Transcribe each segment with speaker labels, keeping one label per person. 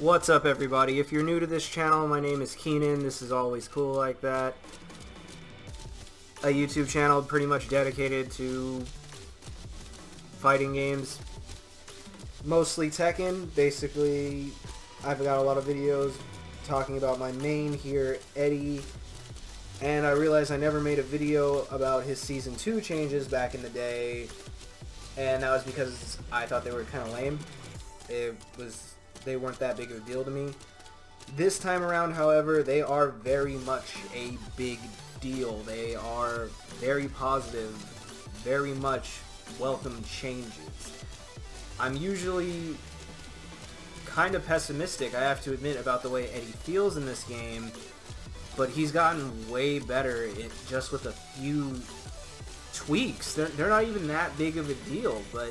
Speaker 1: What's up, everybody? If you're new to this channel, my name is Keenan. This is always cool like that. A YouTube channel pretty much dedicated to fighting games. Mostly Tekken. Basically, I've got a lot of videos talking about my main here, Eddy. And I realized I never made a video about his Season 2 changes back in the day. And that was because I thought they were kind of lame. They weren't that big of a deal to me. This time around, however, they are very much a big deal. They are very positive, very much welcome changes. I'm usually kind of pessimistic, I have to admit, about the way Eddy feels in this game, but he's gotten way better just with a few tweaks. They're not even that big of a deal, but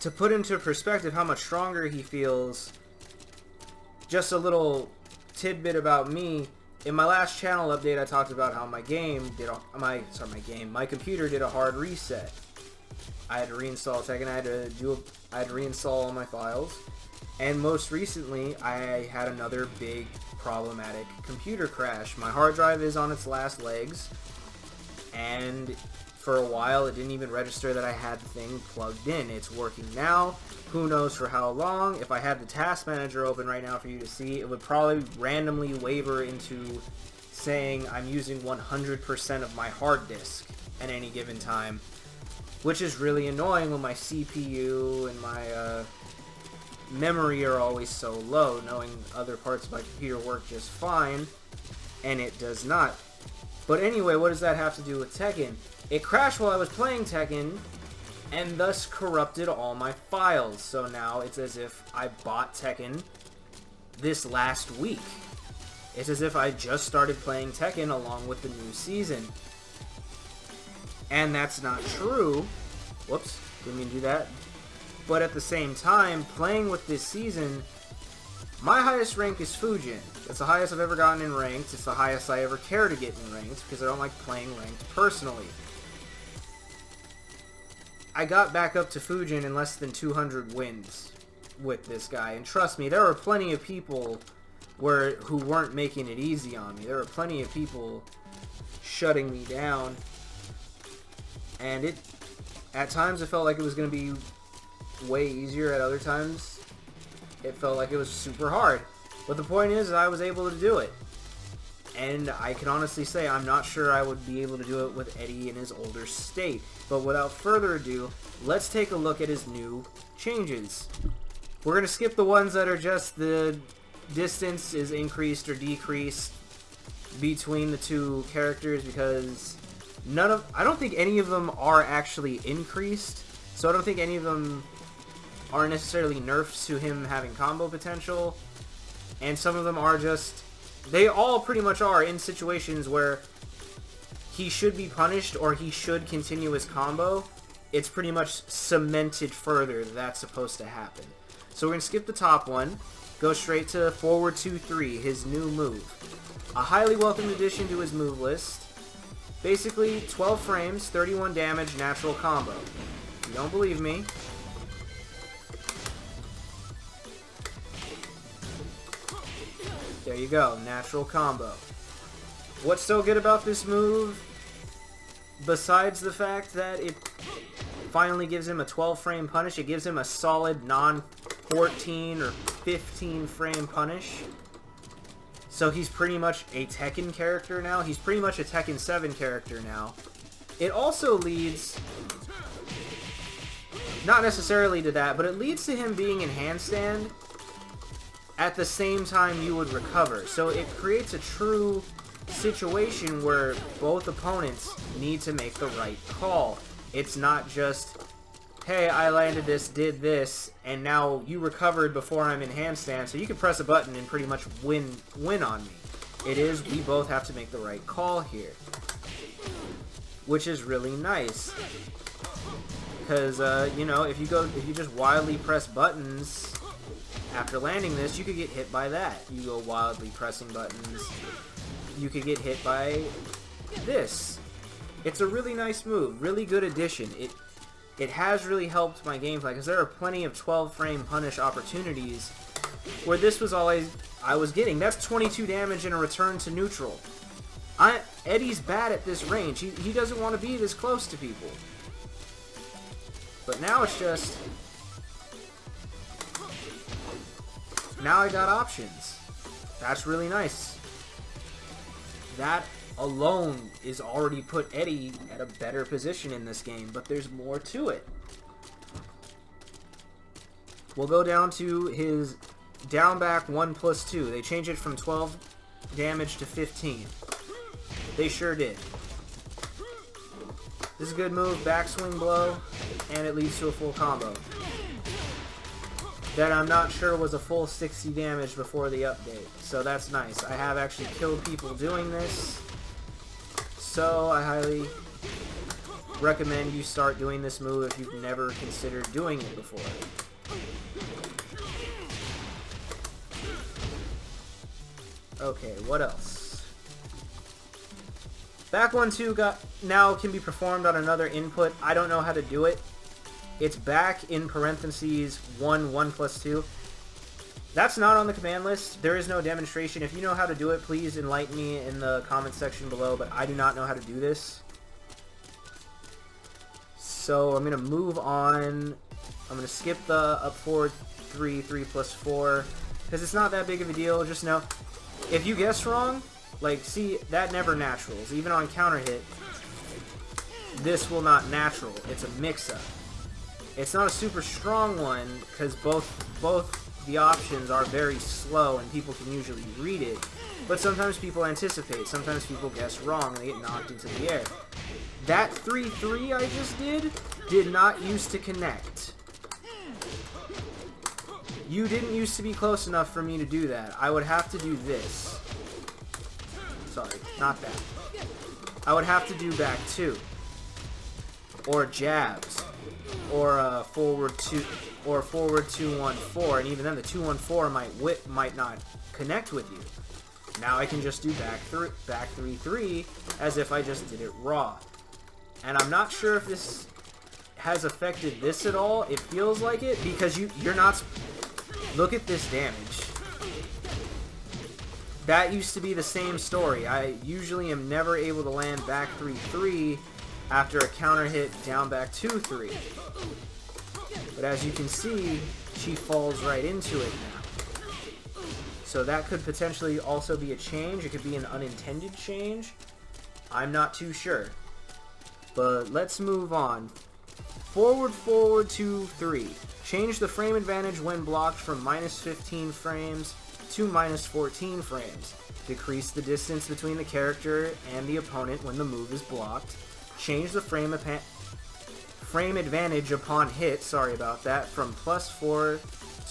Speaker 1: to put into perspective how much stronger he feels, just a little tidbit about me. In my last channel update, I talked about how my computer did a hard reset. I had to reinstall Tekken. I had to reinstall all my files, and most recently, I had another big problematic computer crash. My hard drive is on its last legs, and for a while, it didn't even register that I had the thing plugged in. It's working now. Who knows for how long? If I had the task manager open right now for you to see, it would probably randomly waver into saying I'm using 100% of my hard disk at any given time, which is really annoying when my CPU and my memory are always so low, knowing other parts of my computer work just fine, and it does not. But anyway, what does that have to do with Tekken? It crashed while I was playing Tekken, and thus corrupted all my files. So now it's as if I bought Tekken this last week. It's as if I just started playing Tekken along with the new season. And that's not true. Whoops, didn't mean to do that. But at the same time, playing with this season, my highest rank is Fujin. It's the highest I've ever gotten in ranked. It's the highest I ever care to get in ranked, because I don't like playing ranked personally. I got back up to Fujin in less than 200 wins with this guy. And trust me, there were plenty of people who weren't making it easy on me. There were plenty of people shutting me down. And at times it felt like it was going to be way easier. At other times it felt like it was super hard. But the point is, I was able to do it. And I can honestly say I'm not sure I would be able to do it with Eddy in his older state. But without further ado, let's take a look at his new changes. We're going to skip the ones that are just the distance is increased or decreased between the two characters, because I don't think any of them are actually increased. So I don't think any of them are necessarily nerfs to him having combo potential. And some of them are just... They all pretty much are in situations where he should be punished or he should continue his combo. It's pretty much cemented further that that's supposed to happen. So we're going to skip the top one, go straight to forward 2-3, his new move. A highly welcomed addition to his move list. Basically, 12 frames, 31 damage, natural combo. If you don't believe me, there you go, natural combo. What's so good about this move, besides the fact that it finally gives him a 12 frame punish, it gives him a solid non-14 or 15 frame punish. So he's pretty much a Tekken character now. He's pretty much a Tekken 7 character now. It also leads, not necessarily to that, but it leads to him being in handstand at the same time you would recover. So it creates a true situation where both opponents need to make the right call. It's not just, hey, I landed this, did this, and now you recovered before I'm in handstand, so you can press a button and pretty much win on me. It is, we both have to make the right call here, which is really nice. Because, you know, if you just wildly press buttons after landing this, you could get hit by that. You go wildly pressing buttons, you could get hit by this. It's a really nice move, really good addition. It has really helped my gameplay, because there are plenty of 12 frame punish opportunities where this was all I was getting. That's 22 damage in a return to neutral. Eddy's bad at this range. He doesn't want to be this close to people. But now it's just... Now I got options. That's really nice. That alone is already put Eddy at a better position in this game, but there's more to it. We'll go down to his down back 1+2. They change it from 12 damage to 15. They sure did. This is a good move, backswing blow, and it leads to a full combo. That I'm not sure was a full 60 damage before the update, so that's nice. I have actually killed people doing this, so I highly recommend you start doing this move if you've never considered doing it before. Okay, what else? Back 1-2 now can be performed on another input. I don't know how to do it. It's back in parentheses 1+2. That's not on the command list. There is no demonstration. If you know how to do it, please enlighten me in the comment section below, but I do not know how to do this. So I'm going to move on. I'm going to skip the up forward 3+4, because it's not that big of a deal. Just know, if you guess wrong, like, see, that never naturals. Even on counter hit, this will not natural. It's a mix-up. It's not a super strong one, because both the options are very slow and people can usually read it. But sometimes people anticipate, sometimes people guess wrong and they get knocked into the air. That 3-3 I just did not used to connect. You didn't used to be close enough for me to do that. I would have to do this. Sorry, not that. I would have to do back 2. Or jabs. Or forward 2, or forward 2-1-4, and even then the 2-1-4 might not connect with you. Now I can just do back 3-3 as if I just did it raw. And I'm not sure if this has affected this at all. It feels like it, because you're not... Look at this damage. That used to be the same story. I usually am never able to land back 3-3 after a counter hit down back 2-3. But as you can see, she falls right into it now. So that could potentially also be a change. It could be an unintended change. I'm not too sure. But let's move on. Forward 2-3. Change the frame advantage when blocked from -15 frames to -14 frames. Decrease the distance between the character and the opponent when the move is blocked. Change the frame advantage upon hit, sorry about that, from +4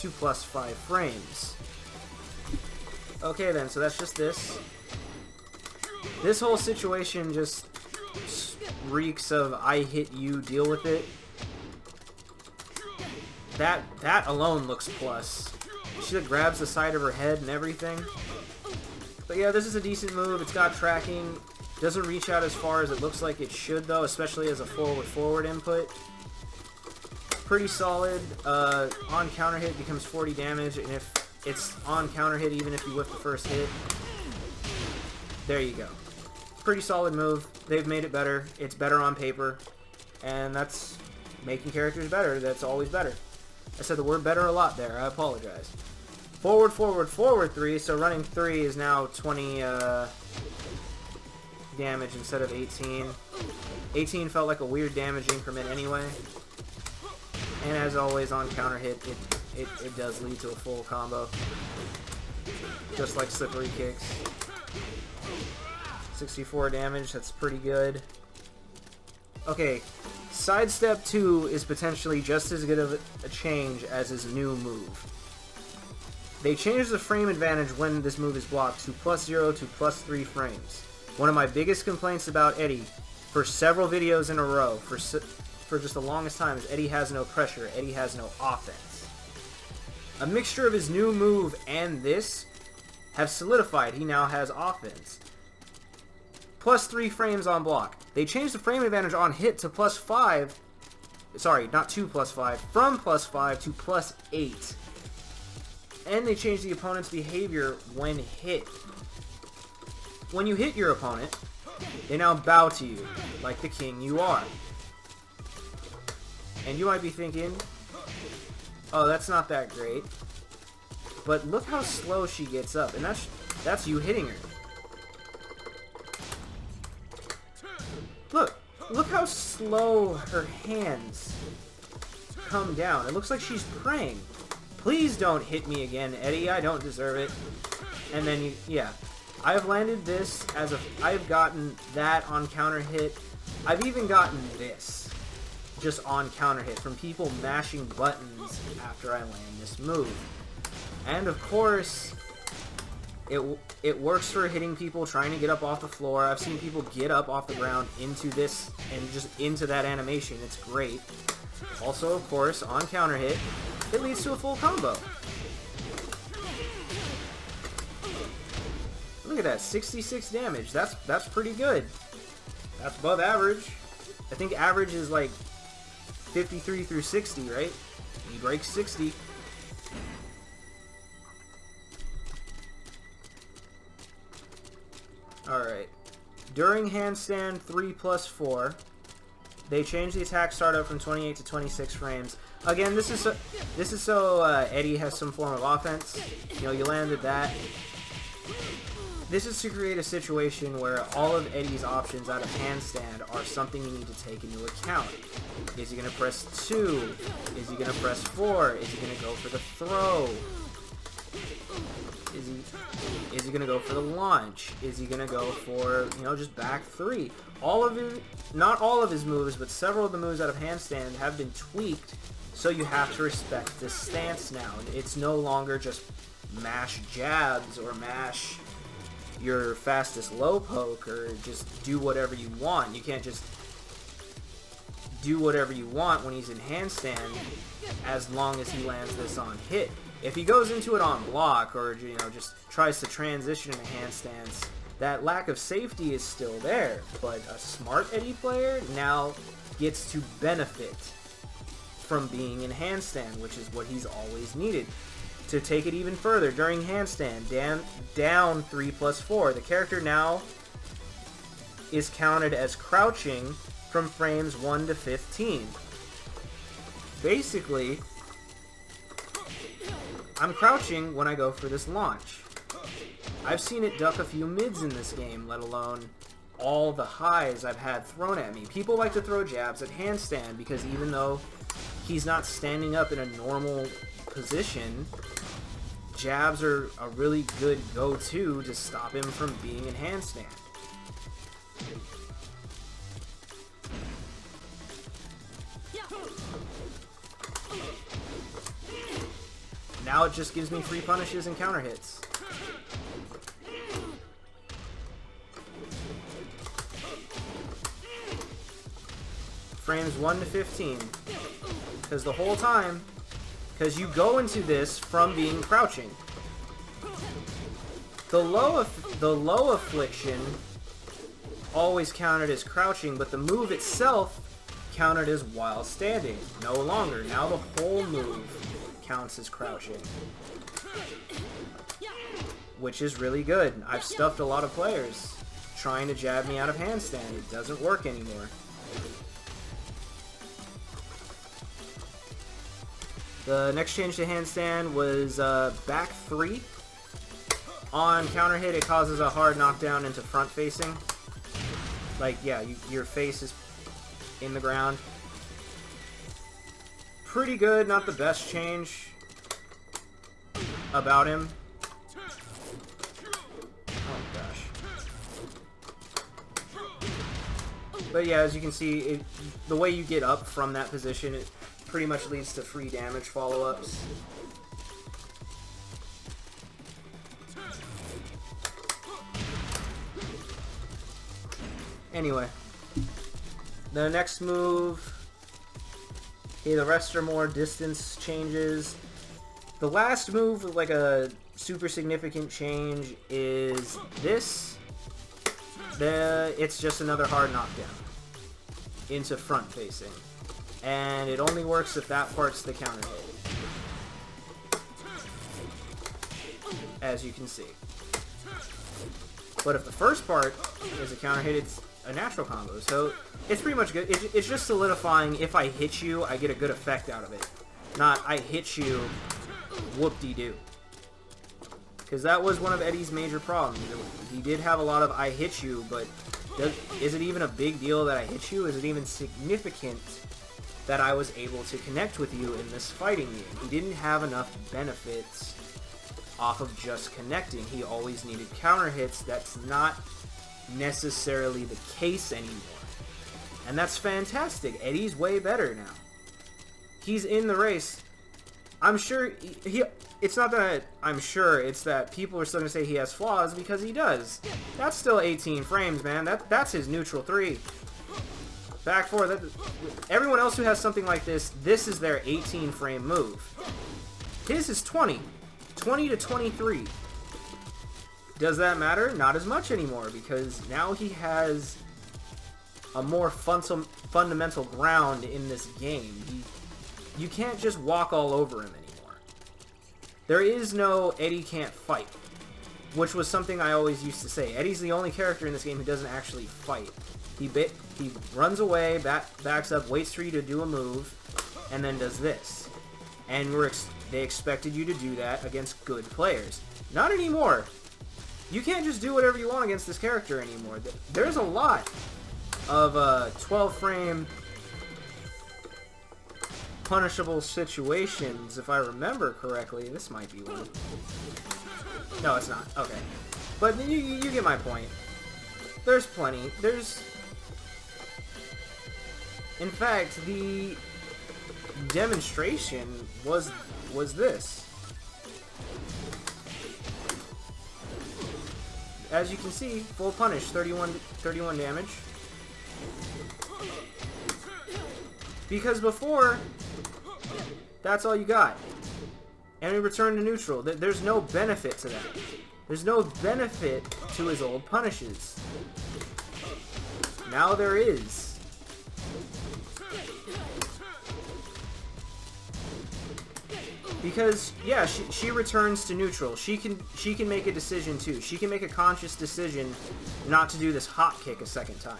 Speaker 1: to +5 frames. Okay then, so that's just this. This whole situation just reeks of I hit you, deal with it. That alone looks plus. She grabs the side of her head and everything. But yeah, this is a decent move. It's got tracking. Doesn't reach out as far as it looks like it should, though, especially as a forward input. Pretty solid. On counter hit becomes 40 damage, and if it's on counter hit, even if you whiff the first hit, there you go. Pretty solid move. They've made it better. It's better on paper, and that's making characters better. That's always better. I said the word better a lot there. I apologize. Forward 3, so running 3 is now 20 damage instead of 18. 18 felt like a weird damage increment anyway. And as always on counter hit, it does lead to a full combo. Just like slippery kicks. 64 damage, that's pretty good. Okay, sidestep 2 is potentially just as good of a change as his new move. They changed the frame advantage when this move is blocked to +0 to +3 frames. One of my biggest complaints about Eddy for several videos in a row, for just the longest time, is Eddy has no pressure, Eddy has no offense. A mixture of his new move and this have solidified he now has offense. +3 frames on block. They changed the frame advantage on hit to +5. Sorry, not to +5. From +5 to +8. And they change the opponent's behavior when hit. When you hit your opponent, they now bow to you, like the king you are. And you might be thinking, oh, that's not that great. But look how slow she gets up, and that's you hitting her. Look how slow her hands come down. It looks like she's praying. Please don't hit me again, Eddy. I don't deserve it. And then yeah. I've landed this I've gotten that on counter hit. I've even gotten this just on counter hit from people mashing buttons after I land this move. And of course, it works for hitting people trying to get up off the floor. I've seen people get up off the ground into this and just into that animation. It's great. Also, of course, on counter hit, it leads to a full combo. Look at that, 66 damage. That's pretty good. That's above average. I think average is like 53 through 60, right? He breaks 60. Alright. During handstand 3+4, they change the attack startup from 28 to 26 frames. Again, this is so Eddy has some form of offense. You know, you landed that. This is to create a situation where all of Eddy's options out of handstand are something you need to take into account. Is he going to press 2? Is he going to press 4? Is he going to go for the throw? Is he going to go for the launch? Is he going to go for, you know, just back 3? Not all of his moves, but several of the moves out of handstand have been tweaked, so you have to respect this stance now. It's no longer just mash jabs or mash your fastest low poke or just do whatever you want. You can't just do whatever you want when he's in handstand as long as he lands this on hit. If he goes into it on block or, you know, just tries to transition into handstands, that lack of safety is still there. But a smart Eddy player now gets to benefit from being in handstand, which is what he's always needed. To take it even further, during handstand, down 3+4, the character now is counted as crouching from frames 1 to 15. Basically, I'm crouching when I go for this launch. I've seen it duck a few mids in this game, let alone all the highs I've had thrown at me. People like to throw jabs at handstand because even though he's not standing up in a normal position, jabs are a really good go-to to stop him from being in handstand. Now it just gives me free punishes and counter hits. Frames 1 to 15. Because the whole time, because you go into this from being crouching. The low affliction always counted as crouching, but the move itself counted as while standing. No longer. Now the whole move counts as crouching, which is really good. I've stuffed a lot of players trying to jab me out of handstand. It doesn't work anymore. The next change to handstand was back 3. On counter hit, it causes a hard knockdown into front facing. Like, yeah, your face is in the ground. Pretty good, not the best change about him. Oh gosh. But yeah, as you can see, the way you get up from that position, it pretty much leads to free damage follow-ups. Anyway, the next move, okay, the rest are more distance changes. The last move with like a super significant change is this. It's just another hard knockdown into front facing. And it only works if that part's the counter hit. as you can see. But if the first part is a counter hit, it's a natural combo. So it's pretty much good. It's just solidifying if I hit you, I get a good effect out of it. Not I hit you, whoop-de-doo. Because that was one of Eddy's major problems. He did have a lot of I hit you, but is it even a big deal that I hit you? Is it even significant that I was able to connect with you in this fighting game? He didn't have enough benefits off of just connecting. He always needed counter hits. That's not necessarily the case anymore. And that's fantastic. Eddy's way better now. He's in the race. I'm sure it's not that I'm sure, it's that people are still going to say he has flaws because he does. That's still 18 frames, man. That's his neutral 3. Back 4. Everyone else who has something like this is their 18 frame move. His is 20. 20 to 23. Does that matter? Not as much anymore, because now he has a more fundamental ground in this game. You can't just walk all over him anymore. There is no Eddy can't fight, which was something I always used to say. Eddy's the only character in this game who doesn't actually fight. He runs away, backs up, waits for you to do a move, and then does this. And they expected you to do that against good players. Not anymore. You can't just do whatever you want against this character anymore. There's a lot of 12-frame punishable situations, if I remember correctly. This might be one. No, it's not. Okay. But you get my point. There's plenty. In fact, the demonstration was this. As you can see, full punish, 31 damage. Because before, that's all you got. And we return to neutral. There's no benefit to that. There's no benefit to his old punishes. Now there is. Because, yeah, she returns to neutral. She can make a decision too. She can make a conscious decision not to do this hop kick a second time.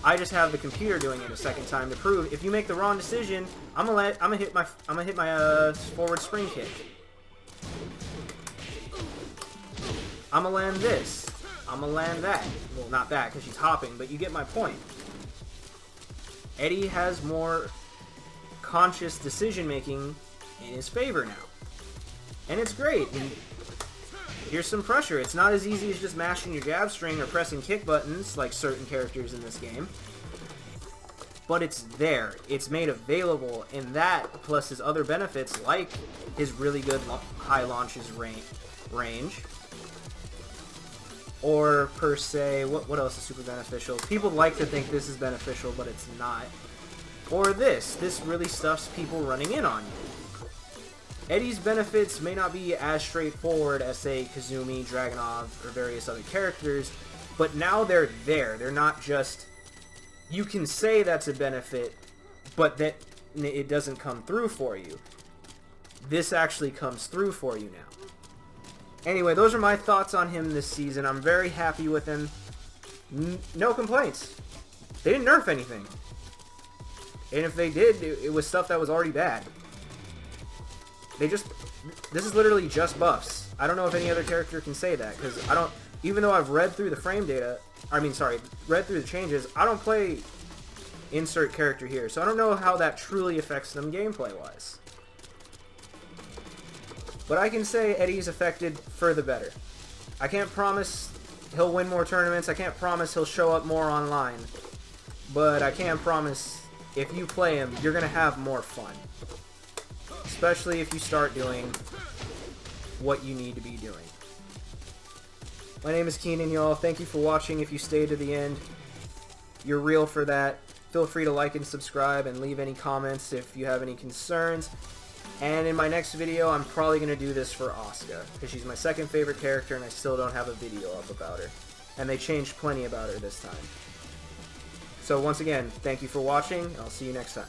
Speaker 1: I just have the computer doing it a second time to prove if you make the wrong decision, I'm gonna hit my forward spring kick. I'm gonna land this. I'm gonna land that. Well, not that because she's hopping, but you get my point. Eddy has more conscious decision making in his favor now. And it's great. And here's some pressure. It's not as easy as just mashing your jab string or pressing kick buttons like certain characters in this game. But it's there. It's made available, and that, plus his other benefits like his really good high launches range. Or, per se, what else is super beneficial? People like to think this is beneficial, but it's not. Or this. This really stuffs people running in on you. Eddy's benefits may not be as straightforward as, say, Kazumi, Dragunov, or various other characters, but now they're there. They're not just... You can say that's a benefit, but that it doesn't come through for you. This actually comes through for you now. Anyway, those are my thoughts on him this season. I'm very happy with him. No complaints. They didn't nerf anything. And if they did, it was stuff that was already bad. This is literally just buffs. I don't know if any other character can say that, because even though I've read through the frame data, read through the changes, I don't play insert character here, so I don't know how that truly affects them gameplay-wise. But I can say Eddy's affected for the better. I can't promise he'll win more tournaments, I can't promise he'll show up more online, but I can promise if you play him, you're going to have more fun. Especially if you start doing what you need to be doing. My name is Keenan, y'all. Thank you for watching. If you stayed to the end, you're real for that. Feel free to like and subscribe and leave any comments if you have any concerns. And in my next video, I'm probably going to do this for Asuka, because she's my second favorite character and I still don't have a video up about her. And they changed plenty about her this time. So once again, thank you for watching, and I'll see you next time.